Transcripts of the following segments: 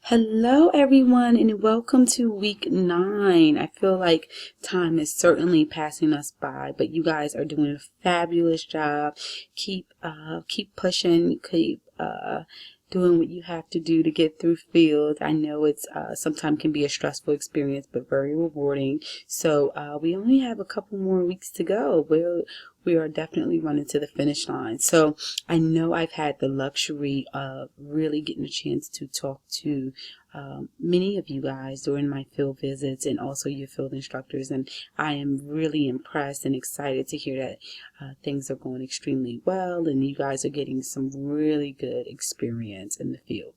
Hello, everyone, and welcome to week 9. I feel like time is certainly passing us by, but you guys are doing a fabulous job. Keep pushing, keep doing what you have to do to get through field. I know it's sometimes can be a stressful experience, but very rewarding. So we only have a couple more weeks to go. We are definitely running to the finish line. So I know I've had the luxury of really getting a chance to talk to many of you guys during my field visits and also your field instructors, and I am really impressed and excited to hear that things are going extremely well and you guys are getting some really good experience in the field.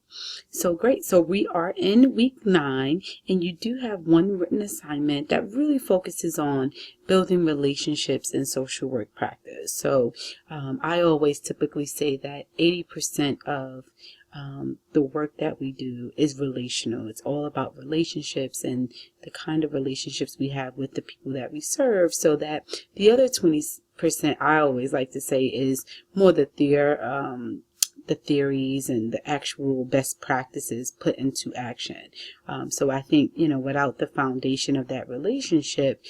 So great. So we are in week 9, and you do have one written assignment that really focuses on building relationships in social work practice. So I always typically say that 80% of the work that we do is relational. It's all about relationships and the kind of relationships we have with the people that we serve, so that the other 20%, I always like to say, is more the theories and the actual best practices put into action. So I think, without the foundation of that relationship,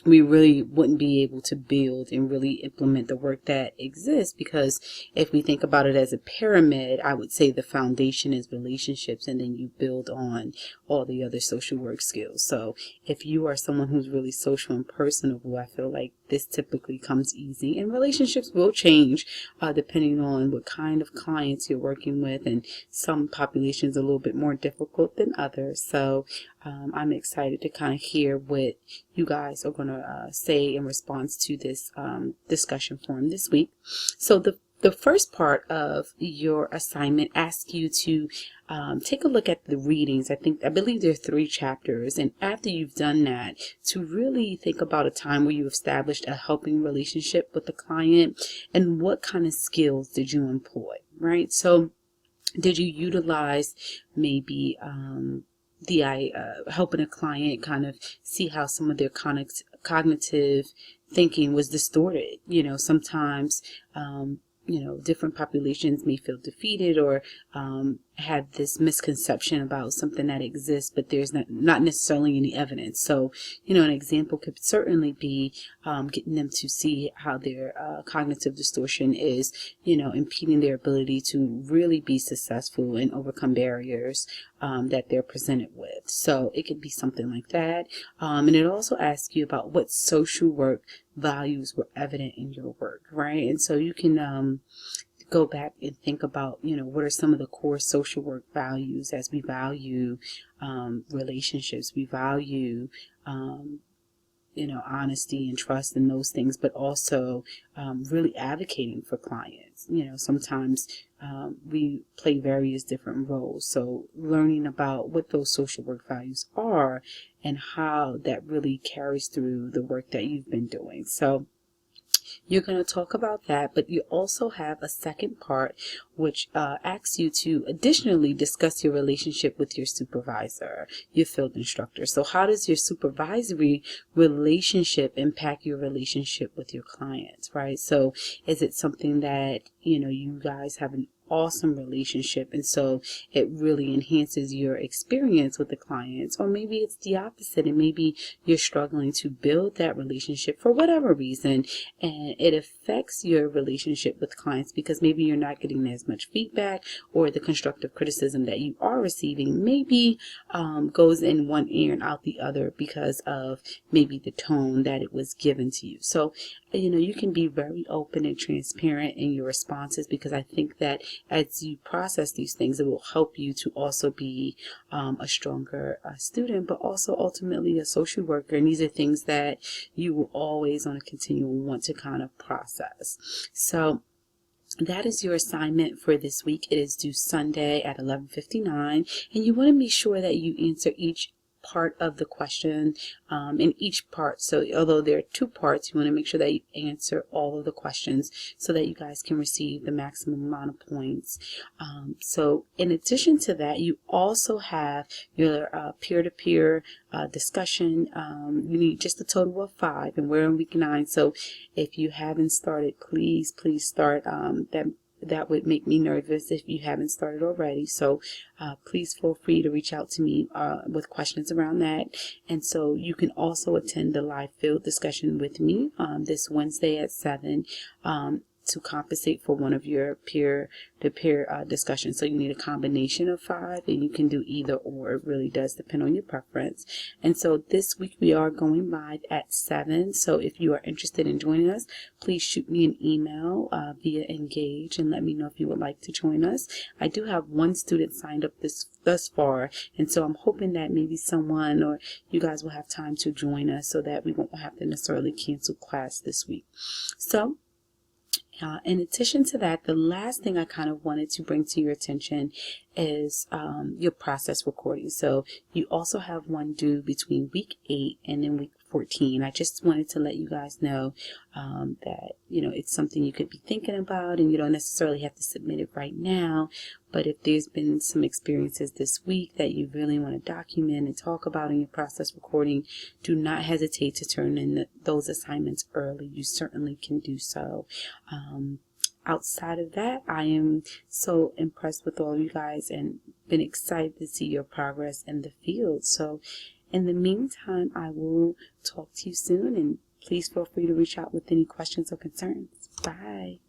we really wouldn't be able to build and really implement the work that exists, because if we think about it as a pyramid, I would say the foundation is relationships, and then you build on all the other social work skills. So if you are someone who's really social and personable, I feel like this typically comes easy, and relationships will change depending on what kind of clients you're working with, and some populations are a little bit more difficult than others. So I'm excited to kind of hear what you guys are going to say in response to this discussion forum this week. So the first part of your assignment asks you to take a look at the readings. I believe there are 3 chapters, and after you've done that, to really think about a time where you established a helping relationship with the client, and what kind of skills did you employ, right? So did you utilize maybe helping a client kind of see how some of their cognitive thinking was distorted? Sometimes different populations may feel defeated or have this misconception about something that exists, but there's not necessarily any evidence. So, an example could certainly be getting them to see how their cognitive distortion is, impeding their ability to really be successful and overcome barriers that they're presented with. So it could be something like that. And it also asks you about what social work values were evident in your work, right? And so you can go back and think about, what are some of the core social work values, as we value relationships, we value honesty and trust and those things, but also really advocating for clients. Sometimes we play various different roles. So learning about what those social work values are and how that really carries through the work that you've been doing. So you're going to talk about that, but you also have a second part which asks you to additionally discuss your relationship with your supervisor, your field instructor. So how does your supervisory relationship impact your relationship with your clients, right? So is it something that, you guys have an awesome relationship, and so it really enhances your experience with the clients? Or maybe it's the opposite, and maybe you're struggling to build that relationship for whatever reason, and it affects your relationship with clients because maybe you're not getting as much feedback, or the constructive criticism that you are receiving maybe goes in one ear and out the other because of maybe the tone that it was given to you. So you can be very open and transparent in your responses, because I think that as you process these things, it will help you to also be a stronger student, but also ultimately a social worker. And these are things that you will always on a continuum want to kind of process. So that is your assignment for this week. It is due Sunday at 11:59, and you want to be sure that you answer each part of the question in each part. So although there are 2 parts, you want to make sure that you answer all of the questions so that you guys can receive the maximum amount of points. So in addition to that, you also have your peer-to-peer discussion. You need just a total of 5, and we're in week 9. So if you haven't started, please start that that would make me nervous if you haven't started already. So please feel free to reach out to me with questions around that. And so you can also attend the live field discussion with me this Wednesday at 7 to compensate for one of your peer-to-peer discussions. So you need a combination of 5, and you can do either or. It really does depend on your preference. And so this week we are going live at 7. So if you are interested in joining us, please shoot me an email via Engage and let me know if you would like to join us. I do have one student signed up thus far, and so I'm hoping that maybe someone or you guys will have time to join us so that we won't have to necessarily cancel class this week. So in addition to that, the last thing I kind of wanted to bring to your attention is your process recording. So you also have one due between week 8 and then week 14. I just wanted to let you guys know that, it's something you could be thinking about, and you don't necessarily have to submit it right now. But if there's been some experiences this week that you really want to document and talk about in your process recording, do not hesitate to turn in those assignments early. You certainly can do so. Outside of that, I am so impressed with all of you guys and been excited to see your progress in the field. So in the meantime, I will talk to you soon, and please feel free to reach out with any questions or concerns. Bye.